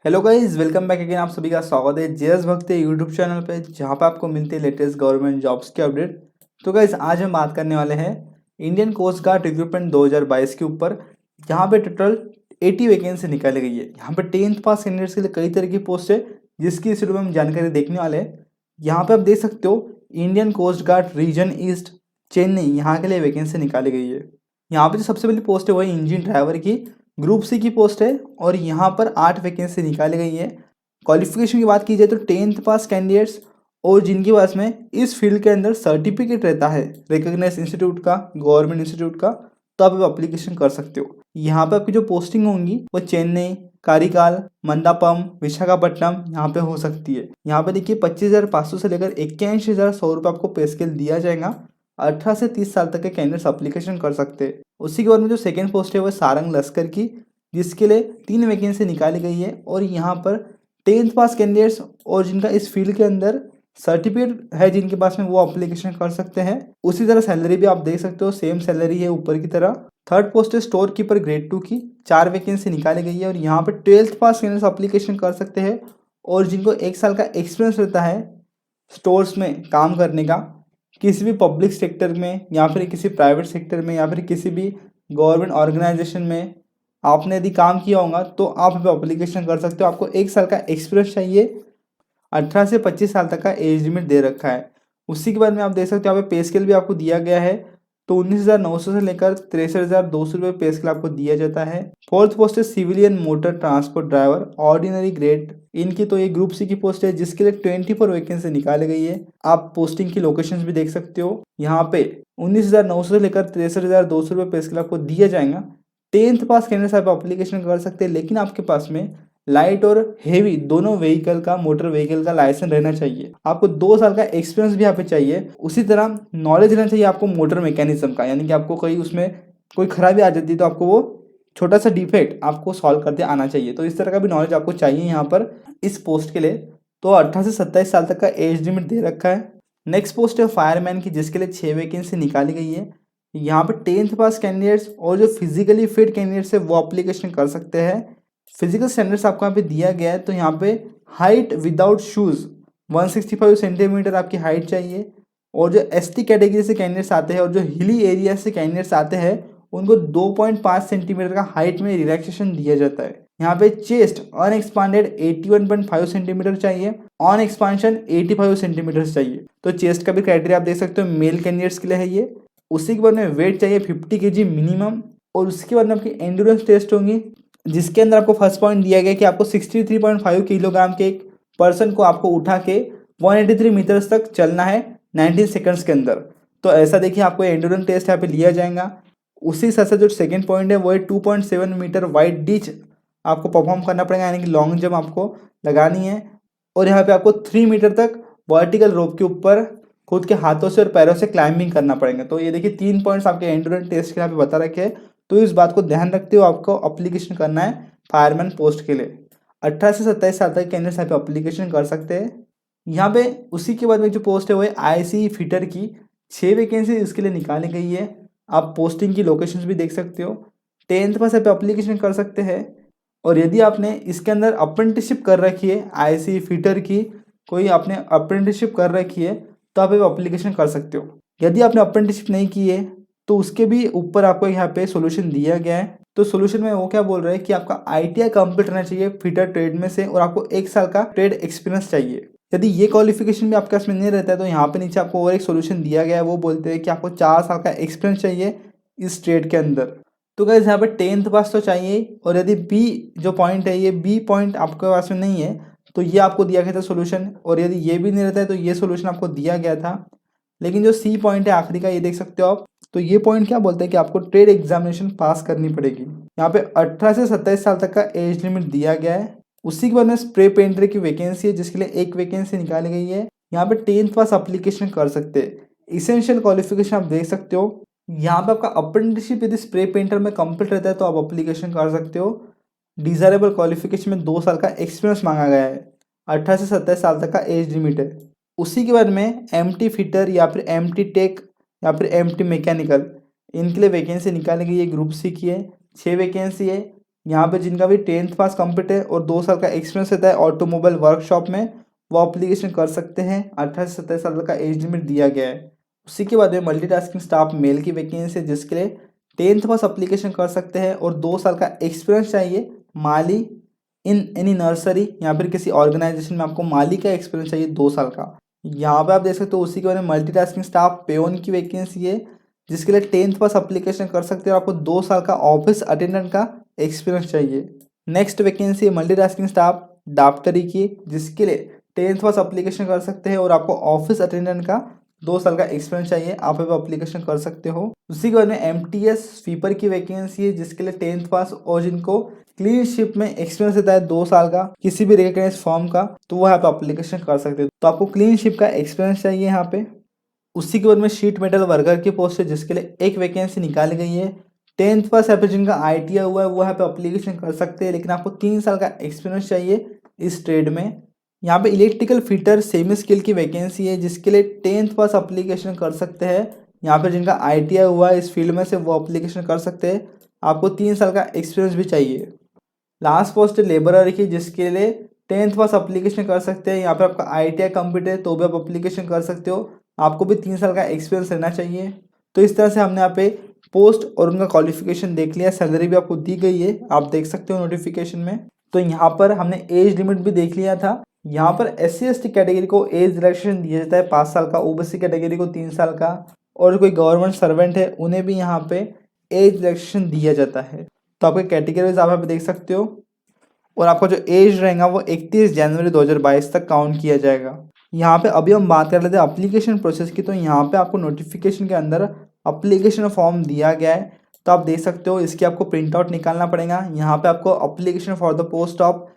Hello guys, welcome back again. आप सभी का स्वागत है जेएस भक्ति यूट्यूब चैनल पे, जहाँ पे आपको मिलती है लेटेस्ट गवर्नमेंट जॉब्स की अपडेट। तो गाइस, आज हम बात करने वाले हैं इंडियन कोस्ट गार्ड रिक्रूटमेंट 2022 के ऊपर। यहाँ पे टोटल 80 वैकेंसी निकाली गई है। यहाँ पे 10th पास कैंडिडेट्स के लिए कई तरह की पोस्ट है, जिसकी इस वीडियो में हम जानकारी देखने वाले हैं। यहाँ पे आप देख सकते हो Indian coast guard region east Chennai, यहाँ के लिए वैकेंसी निकाली गई है। यहाँ पे जो सबसे पहली पोस्ट है वही इंजन ड्राइवर की ग्रुप सी की पोस्ट है, और यहाँ पर 8 वैकेंसी निकाली गई है। क्वालिफिकेशन की बात की जाए तो 10th पास कैंडिडेट्स और जिनके पास में इस फील्ड के अंदर सर्टिफिकेट रहता है रिकॉग्नाइज्ड इंस्टीट्यूट का, गवर्नमेंट इंस्टीट्यूट का, तो आप अप्लीकेशन कर सकते हो। यहाँ पे आपकी जो पोस्टिंग होंगी वो चेन्नई, कारिकाल, मंदापम, विशाखापट्टनम यहाँ पे हो सकती है। यहाँ पे देखिए 25,500 से लेकर 81,100 रुपये आपको पे स्केल दिया जाएगा। 18 से 30 साल तक के कैंडिडेट्स अप्लीकेशन कर सकते हैं। उसी के बाद में जो सेकेंड पोस्ट है वो सारंग लश्कर की, जिसके लिए 3 वैकेंसी निकाली गई है। और यहाँ पर 10th पास कैंडिडेट्स और जिनका इस फील्ड के अंदर सर्टिफिकेट है जिनके पास में, वो अप्लीकेशन कर सकते हैं। उसी तरह सैलरी भी आप देख सकते हो, सेम सैलरी है ऊपर की तरह। थर्ड पोस्ट है स्टोर कीपर ग्रेड 2 की, 4 वैकेंसी निकाली गई है। और यहाँ पर 12th पास कैंडिडेट्स अप्लीकेशन कर सकते हैं, और जिनको 1 साल का एक्सपीरियंस रहता है स्टोर्स में काम करने का, किसी भी पब्लिक सेक्टर में या फिर किसी प्राइवेट सेक्टर में या फिर किसी भी गवर्नमेंट ऑर्गेनाइजेशन में आपने यदि काम किया होगा तो आप अप्लीकेशन कर सकते हो। आपको 1 साल का एक्सपीरियंस चाहिए। 18 से 25 साल तक का एज लिमिट दे रखा है। उसी के बाद में आप देख सकते हो यहाँ पे पे स्केल भी आपको दिया गया है। तो 19,900 से लेकर 63,200 रुपये पे स्केल आपको दिया जाता है। फोर्थ पोस्ट है civilian motor transport driver ordinary grade, इनकी तो ये ग्रुप सी की पोस्ट है, जिसके लिए 24 वैकेंसी निकाली गई है। आप पोस्टिंग की लोकेशंस भी देख सकते हो। यहाँ पे 19,900 से लेकर 63,200 रुपये पे स्केल आपको दिया जाएगा। 10th पास कैंडिडेट्स आप अप्लीकेशन कर सकते हैं, लेकिन आपके पास में लाइट और हेवी दोनों व्हीकल का, मोटर व्हीकल का लाइसेंस रहना चाहिए। आपको 2 साल का एक्सपीरियंस भी यहाँ पे चाहिए। उसी तरह नॉलेज रहना चाहिए आपको मोटर मैकेनिज्म का, यानी कि आपको कहीं उसमें कोई खराबी आ जाती है तो आपको वो छोटा सा डिफेक्ट आपको सॉल्व करते आना चाहिए। तो इस तरह का भी नॉलेज आपको चाहिए यहाँ पर इस पोस्ट के लिए। तो 18 से 27 साल तक का एज लिमिट दे रखा है। नेक्स्ट पोस्ट है फायरमैन की, जिसके लिए 6 वैकेंसी निकाली गई है। यहाँ पर 10th पास कैंडिडेट्स और जो फिजिकली फिट कैंडिडेट्स है वो अप्लीकेशन कर सकते हैं। फिजिकल स्टैंडर्ड्स आपको यहाँ पे दिया गया है। तो यहाँ पे हाइट विदाउट शूज़ 165 सेंटीमीटर आपकी हाइट चाहिए। और जो एसटी कैटेगरी से कैंडिडेट्स आते हैं और जो हिली एरिया से कैंडिडेट्स आते हैं, उनको 2.5 सेंटीमीटर का हाइट में रिलैक्सेशन दिया जाता है। यहाँ पे चेस्ट अनएक्सपांडेड 81.5 सेंटीमीटर चाहिए, ऑन एक्सपांशन 85 सेंटीमीटर चाहिए। तो चेस्ट का भी क्राइटेरिया आप देख सकते हो, मेल कैंडिडेट्स के लिए है ये। उसी के बाद में वेट चाहिए 50 kg मिनिमम। और उसके बाद में आपकी एंड्योरेंस टेस्ट होंगी, जिसके अंदर आपको फर्स्ट पॉइंट दिया गया कि आपको 63.5 किलोग्राम के एक पर्सन को आपको उठा के 183 मीटर्स तक चलना है 19 सेकंड्स के अंदर। तो ऐसा देखिए आपको एंड्योरेंस टेस्ट यहाँ पे लिया जाएगा। उसी साथ साथ जो सेकंड पॉइंट है वो है 2.7 मीटर वाइड डिच आपको परफॉर्म करना पड़ेगा, यानी कि लॉन्ग जंप आपको लगानी है। और यहाँ पे आपको 3 मीटर तक वर्टिकल रोप के ऊपर खुद के हाथों से और पैरों से क्लाइंबिंग करना पड़ेगा। तो ये देखिए 3 पॉइंट्स आपके एंड्योरेंस टेस्ट के यहाँ पे बता रखे हैं। तो इस बात को ध्यान रखते हुए आपको अप्लीकेशन करना है फायरमैन पोस्ट के लिए। 18 से 27 साल तक कैंडिडेट्स यहाँ पे अप्लीकेशन कर सकते हैं। यहाँ पे उसी के बाद में जो पोस्ट है वो है आईसी फिटर की, 6 वैकेंसी इसके लिए निकाली गई है। आप पोस्टिंग की लोकेशंस भी देख सकते हो। 10th पास यहाँ पे अप्लीकेशन कर सकते हैं। और यदि आपने इसके अंदर अप्रेंटिसशिप कर रखी है, आईसी फिटर की कोई आपने अप्रेंटिसशिप कर रखी है, तो आप अप्लीकेशन कर सकते हो। यदि आपने अप्रेंटिसशिप नहीं की है तो उसके भी ऊपर आपको यहाँ पे सोल्यूशन दिया गया है। तो सोल्यूशन में वो क्या बोल रहा है कि आपका आईटीआई कंप्लीट रहना चाहिए फिटर ट्रेड में से, और आपको 1 साल का ट्रेड एक्सपीरियंस चाहिए। यदि ये क्वालिफिकेशन भी आपके पास में नहीं रहता है तो यहाँ पे नीचे आपको और एक सोल्यूशन दिया गया है। वो बोलते हैं कि आपको 4 साल का एक्सपीरियंस चाहिए इस ट्रेड के अंदर। तो गाइस यहाँ पे 10th पास तो चाहिए। और यदि बी जो पॉइंट है, ये बी पॉइंट आपके पास में नहीं है तो ये आपको दिया गया था सोल्यूशन। और यदि ये भी नहीं रहता है तो ये सोल्यूशन आपको दिया गया था। लेकिन जो सी पॉइंट है आखिरी का, ये देख सकते हो आप। तो ये पॉइंट क्या बोलते हैं कि आपको ट्रेड एग्जामिनेशन पास करनी पड़ेगी। यहाँ पे 18 से 27 साल तक का एज लिमिट दिया गया है। उसी के बाद में स्प्रे पेंटर की वैकेंसी है, जिसके लिए 1 वैकेंसी निकाली गई है। यहाँ पे 10th पास अप्लीकेशन कर सकते हैं। इसेंशियल क्वालिफिकेशन आप देख सकते हो। यहाँ पे आपका अप्रेंटिसशिप यदि स्प्रे पेंटर में कंप्लीट रहता है तो आप अप्लीकेशन कर सकते हो। डिजायरेबल क्वालिफिकेशन में 2 साल का एक्सपीरियंस मांगा गया है। 18 से 27 साल तक का एज लिमिट है। उसी के बाद में एमटी फिटर या फिर एमटी टेक या फिर एमटी मैकेनिकल, इनके लिए वैकेंसी निकाली गई है। ग्रुप सी की है, 6 वैकेंसी है। यहाँ पे जिनका भी 10th पास कंप्लीट है और 2 साल का एक्सपीरियंस रहता है ऑटोमोबाइल वर्कशॉप में, वो एप्लीकेशन कर सकते हैं। 18 से 27 साल का एज लिमिट दिया गया है। उसी के बाद में मल्टीटास्किंग स्टाफ मेल की वैकेंसी है, जिसके लिए 10th पास एप्लीकेशन कर सकते हैं और 2 साल का एक्सपीरियंस चाहिए। माली इन एनी नर्सरी या फिर किसी ऑर्गेनाइजेशन में आपको माली का एक्सपीरियंस चाहिए 2 साल का। यहाँ पे आप देख सकते हो उसी के बारे में मल्टीटास्किंग स्टाफ पेओन की वैकेंसी है, जिसके लिए 10th पास एप्लीकेशन कर सकते हो और आपको 2 साल का ऑफिस अटेंडेंट का एक्सपीरियंस चाहिए। नेक्स्ट वैकेंसी है मल्टीटास्किंग स्टाफ डॉक्टरी की, जिसके लिए 10th पास एप्लीकेशन कर सकते हैं और आपको ऑफिस अटेंडेंट का 2 साल का एक्सपीरियंस चाहिए, आप भी एप्लीकेशन कर सकते हो। उसी के बाद में एमटीएस स्वीपर की वैकेंसी है, जिसके लिए 10th पास और जिनको क्लीन शिप में एक्सपीरियंस रहता है 2 साल का किसी भी रिकॉग्नाइज्ड फॉर्म का, तो वो यहाँ पे एप्लीकेशन कर सकते हो। तो आपको क्लीन शिप का एक्सपीरियंस चाहिए यहाँ पे। उसी के बाद में शीट मेटल वर्कर की पोस्ट है, जिसके लिए एक वैकेंसी निकाली गई है। 10th पास या फिर जिनका आईटीआई हुआ है वो यहाँ पे एप्लीकेशन कर सकते हैं, लेकिन आपको 3 साल का एक्सपीरियंस चाहिए इस ट्रेड में। यहाँ पे इलेक्ट्रिकल फिटर सेमी स्किल की वैकेंसी है, जिसके लिए 10th पास एप्लीकेशन कर सकते हैं। यहाँ पे जिनका आईटीआई हुआ है इस फील्ड में से वो एप्लीकेशन कर सकते हैं, आपको 3 साल का एक्सपीरियंस भी चाहिए। लास्ट पोस्ट है लेबरर की, जिसके लिए 10th पास एप्लीकेशन कर सकते हैं। यहाँ पे आपका आईटीआई कंप्लीट है तो भी आप एप्लीकेशन कर सकते हो, आपको भी 3 साल का एक्सपीरियंस रहना चाहिए। तो इस तरह से हमने यहाँ पे पोस्ट और उनका क्वालिफिकेशन देख लिया, सैलरी भी आपको दी गई है, आप देख सकते हो नोटिफिकेशन में। तो यहाँ पर हमने एज लिमिट भी देख लिया था। यहाँ पर SC/ST कैटेगरी को एज रिलैक्सेशन दिया जाता है 5 साल का, ओबीसी कैटेगरी को 3 साल का, और कोई गवर्नमेंट सर्वेंट है उन्हें भी यहाँ पे एज रिलैक्सेशन दिया जाता है। तो आपके कैटेगरी आप यहाँ पे देख सकते हो, और आपका जो एज रहेगा वो 31 जनवरी 2022 तक काउंट किया जाएगा। यहाँ पे अभी हम बात कर लेते हैं अप्लीकेशन प्रोसेस की। तो यहाँ पे आपको नोटिफिकेशन के अंदर अप्लीकेशन फॉर्म दिया गया है, तो आप देख सकते हो, इसकी आपको प्रिंट आउट निकालना पड़ेगा। यहाँ पे आपको application for the post of,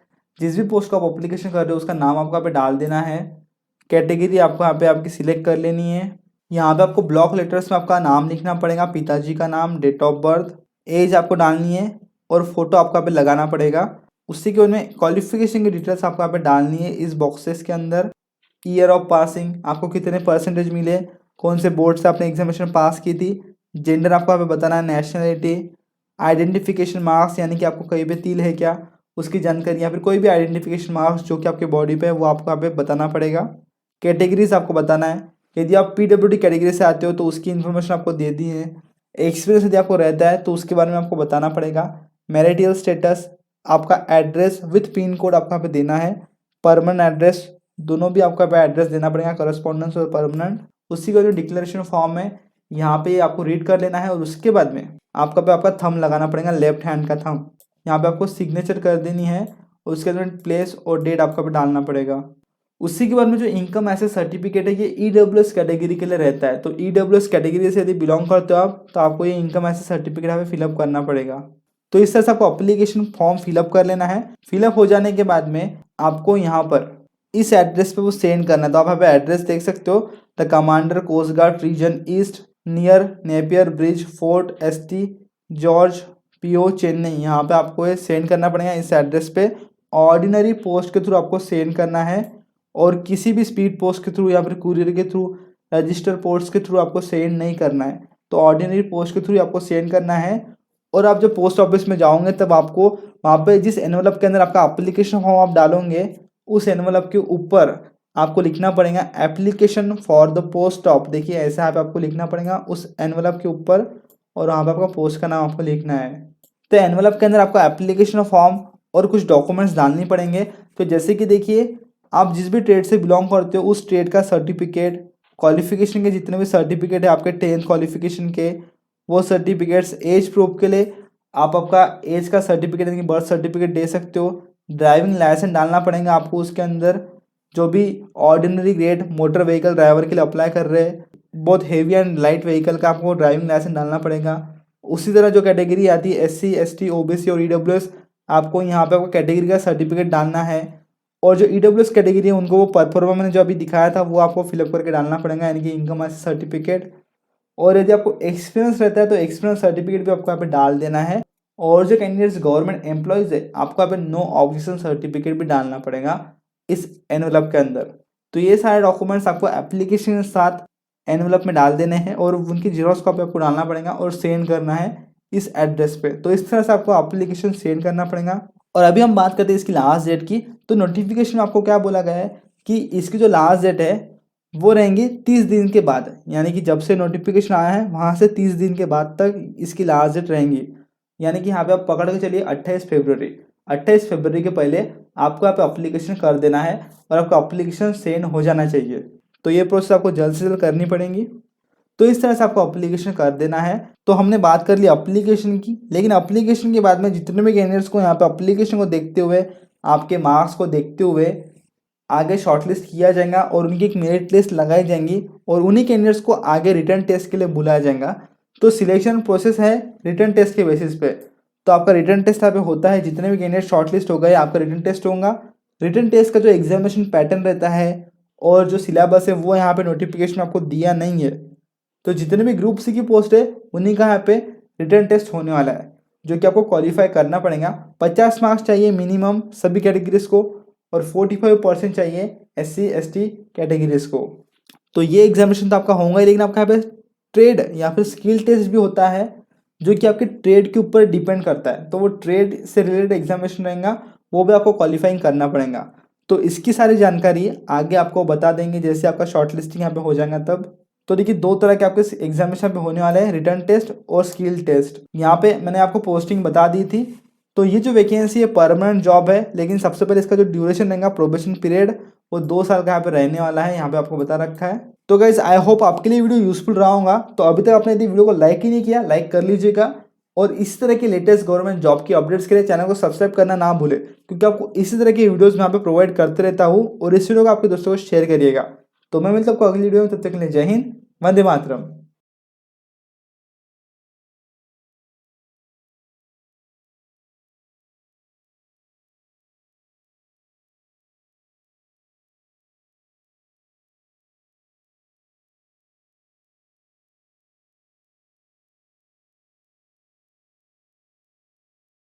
जिस भी पोस्ट को आप अप्लीकेशन कर रहे हो उसका नाम आपको यहाँ पे डाल देना है। कैटेगरी आपको यहाँ पे आपकी सिलेक्ट कर लेनी है। यहाँ पे आपको ब्लॉक लेटर्स में आपका नाम लिखना पड़ेगा, पिताजी का नाम, डेट ऑफ बर्थ, एज आपको डालनी है और फोटो आपको यहाँ पे लगाना पड़ेगा। उसी के बाद में क्वालिफिकेशन की डिटेल्स आपको यहाँ पे डालनी है इस बॉक्सेस के अंदर। ईयर ऑफ पासिंग, आपको कितने परसेंटेज मिले, कौन से बोर्ड से आपने एग्जामिनेशन पास की थी, जेंडर आपको यहाँ पे बताना है, नेशनलिटी, आइडेंटिफिकेशन मार्क्स यानी कि आपको कहीं पे तिल है क्या उसकी जानकारी, या फिर कोई भी आइडेंटिफिकेशन मार्क्स जो कि आपके बॉडी पे है वो आपको यहाँ पे बताना पड़ेगा। कैटेगरीज आपको बताना है, यदि आप PWD कैटेगरी से आते हो तो उसकी इन्फॉर्मेशन आपको दे दी है। एक्सपीरियंस यदि आपको रहता है तो उसके बारे में आपको बताना पड़ेगा। मैरिटल स्टेटस, आपका एड्रेस विथ पिन कोड आपको यहाँ पे देना है, परमानेंट एड्रेस, दोनों भी आपको यहाँ पे एड्रेस देना पड़ेगा, करस्पॉन्डेंस और परमानेंट। उसी का जो डिक्लेरेशन फॉर्म है यहाँ पे आपको रीड कर लेना है, और उसके बाद में आपका पे आपका थंब लगाना पड़ेगा, लेफ्ट हैंड का थंब। यहाँ पे आपको सिग्नेचर कर देनी है, और उसके बाद प्लेस और डेट आपका पे डालना पड़ेगा। उसी के बाद में जो इनकम एसेट सर्टिफिकेट है ये EWS कैटेगरी के लिए रहता है। तो EWS कैटेगरी से यदि बिलोंग करते हो आप तो आपको ये इनकम एसेट सर्टिफिकेट यहाँ पे फिलअप करना पड़ेगा। तो इस तरह से आपको अप्लीकेशन फॉर्म फिलअप कर लेना है। फिलअप हो जाने के बाद में आपको यहाँ पर इस एड्रेस पे वो सेंड करना है। तो आप यहाँ पे एड्रेस देख सकते हो, the commander coast guard region east near Napier bridge fort ST George PO Chennai. यहाँ पे आपको ये सेंड करना पड़ेगा इस एड्रेस पे। ऑर्डिनरी पोस्ट के थ्रू आपको सेंड करना है, और किसी भी स्पीड पोस्ट के थ्रू या फिर कुरियर के थ्रू, रजिस्टर पोस्ट के थ्रू आपको सेंड नहीं करना है। तो ऑर्डिनरी पोस्ट के थ्रू आपको सेंड करना है। और आप जब पोस्ट ऑफिस में जाओगे तब आपको वहाँ पे जिस एनवलप के अंदर आपका एप्लीकेशन फॉर्म आप डालोगे उस एनवलप के ऊपर आपको लिखना पड़ेगा application for the post of. देखिए ऐसा यहाँ पे आपको लिखना पड़ेगा उस एनवलप के ऊपर, और वहाँ पे आपका पोस्ट का नाम आपको लिखना है। तो एनवलप के अंदर आपको एप्लीकेशन फॉर्म और कुछ डॉक्यूमेंट्स डालने पड़ेंगे। तो जैसे कि देखिए, आप जिस भी ट्रेड से बिलोंग करते हो उस ट्रेड का सर्टिफिकेट, क्वालिफिकेशन के जितने भी सर्टिफिकेट है आपके 10th क्वालिफिकेशन के, वो सर्टिफिकेट्स, एज प्रूफ के लिए आप आपका एज का सर्टिफिकेट यानी कि बर्थ सर्टिफिकेट दे सकते हो। ड्राइविंग लाइसेंस डालना पड़ेगा आपको उसके अंदर। जो भी ordinary grade motor vehicle driver के लिए अप्लाई कर रहे हैं, बहुत हेवी एंड लाइट व्हीकल का आपको ड्राइविंग लाइसेंस डालना पड़ेगा। उसी तरह जो कैटेगरी आती है SC/ST OBC और EWS, आपको यहाँ पे आपको कैटेगरी का सर्टिफिकेट डालना है। और जो EWS कैटेगरी है उनको वो परफॉर्मा मैंने जो अभी दिखाया था वो आपको फिलअप करके डालना पड़ेगा, यानी कि इनकम एसेट सर्टिफिकेट। और यदि आपको एक्सपीरियंस रहता है तो एक्सपीरियंस सर्टिफिकेट भी आपको यहाँ पे डाल देना है। और जो कैंडिडेट्स गवर्नमेंट एम्प्लॉयज है आपको यहाँ पे नो ऑब्जेक्शन सर्टिफिकेट भी डालना पड़ेगा इस एनवलप के अंदर। तो ये सारे डॉक्यूमेंट्स आपको एप्लीकेशन के साथ एनवलप में डाल देने हैं, और उनकी जीरोक्स कॉपी आपको डालना पड़ेगा और सेंड करना है इस एड्रेस पे। तो इस तरह से आपको एप्लीकेशन सेंड करना पड़ेगा। और अभी हम बात करते हैं इसकी लास्ट डेट की। तो नोटिफिकेशन में आपको क्या बोला गया है कि इसकी जो लास्ट डेट है वो रहेंगी 30 दिन के बाद, यानी कि जब से नोटिफिकेशन आया है वहाँ से 30 दिन के बाद तक इसकी लास्ट डेट रहेंगी। यानी कि यहाँ पे आप पकड़ के चलिए 28 फरवरी के पहले आपको यहाँ पे अप्लीकेशन कर देना है और आपका अप्लीकेशन सेंड हो जाना चाहिए। तो ये प्रोसेस आपको जल्द से जल्द करनी पड़ेगी। तो इस तरह से आपको अप्लीकेशन कर देना है। तो हमने बात कर ली अप्लीकेशन की, लेकिन अप्लीकेशन के बाद में जितने भी कैंडिडेट्स को यहाँ पे अप्लीकेशन को देखते हुए, आपके मार्क्स को देखते हुए आगे शॉर्टलिस्ट किया जाएगा और उनकी एक मेरिट लिस्ट लगाई जाएंगी और उन्हीं कैंडिडेट्स को आगे रिटर्न टेस्ट के लिए बुलाया जाएगा। तो सिलेक्शन प्रोसेस है रिटर्न टेस्ट के बेसिस पे। तो आपका रिटर्न टेस्ट यहाँ पे होता है, जितने भी कैंडिडेट शॉर्टलिस्ट हो गए आपका रिटर्न टेस्ट होगा। रिटर्न टेस्ट का जो एग्जामिनेशन पैटर्न रहता है और जो सिलेबस है वो यहाँ पे नोटिफिकेशन आपको दिया नहीं है। तो जितने भी ग्रुप सी की पोस्ट है उन्हीं का यहाँ पे रिटर्न टेस्ट होने वाला है, जो कि आपको क्वालिफाई करना पड़ेगा। 50 मार्क्स चाहिए मिनिमम सभी कैटेगरीज को और 45% चाहिए SC ST कैटेगरीज को। तो ये एग्जामिनेशन तो आपका होगा ही, लेकिन आपका यहाँ पे ट्रेड या फिर स्किल टेस्ट भी होता है जो कि आपके ट्रेड के ऊपर डिपेंड करता है। तो वो ट्रेड से रिलेटेड एग्जामिनेशन रहेगा, वो भी आपको क्वालिफाइंग करना पड़ेगा। तो इसकी सारी जानकारी आगे आपको बता देंगे जैसे आपका शॉर्ट लिस्टिंग यहाँ पे हो जाएगा तब। तो देखिए 2 तरह के आपके एग्जामिनेशन पे होने वाले हैं, रिटर्न टेस्ट और स्किल टेस्ट। यहाँ पे मैंने आपको पोस्टिंग बता दी थी। तो ये जो वैकेंसी है परमानेंट जॉब है, लेकिन सबसे पहले इसका जो ड्यूरेशन रहेगा प्रोबेशन पीरियड वो 2 साल का यहाँ पे रहने वाला है, यहाँ पे आपको बता रखा है। तो गाइज आई होप आपके लिए वीडियो यूजफुल रहा होगा। तो अभी तक आपने यदि वीडियो को लाइक ही नहीं किया, लाइक कर लीजिएगा और इस तरह के लेटेस्ट गवर्नमेंट जॉब की अपडेट्स के लिए चैनल को सब्सक्राइब करना ना भूले, क्योंकि आपको इसी तरह की वीडियोस मैं यहाँ पे प्रोवाइड करते रहता हूँ। और इस वीडियो को आपके दोस्तों को शेयर करिएगा। तो मैं मिलता हूँ आपको अगली वीडियो में, तब तक के लिए जय हिंद, वंदे मातरम।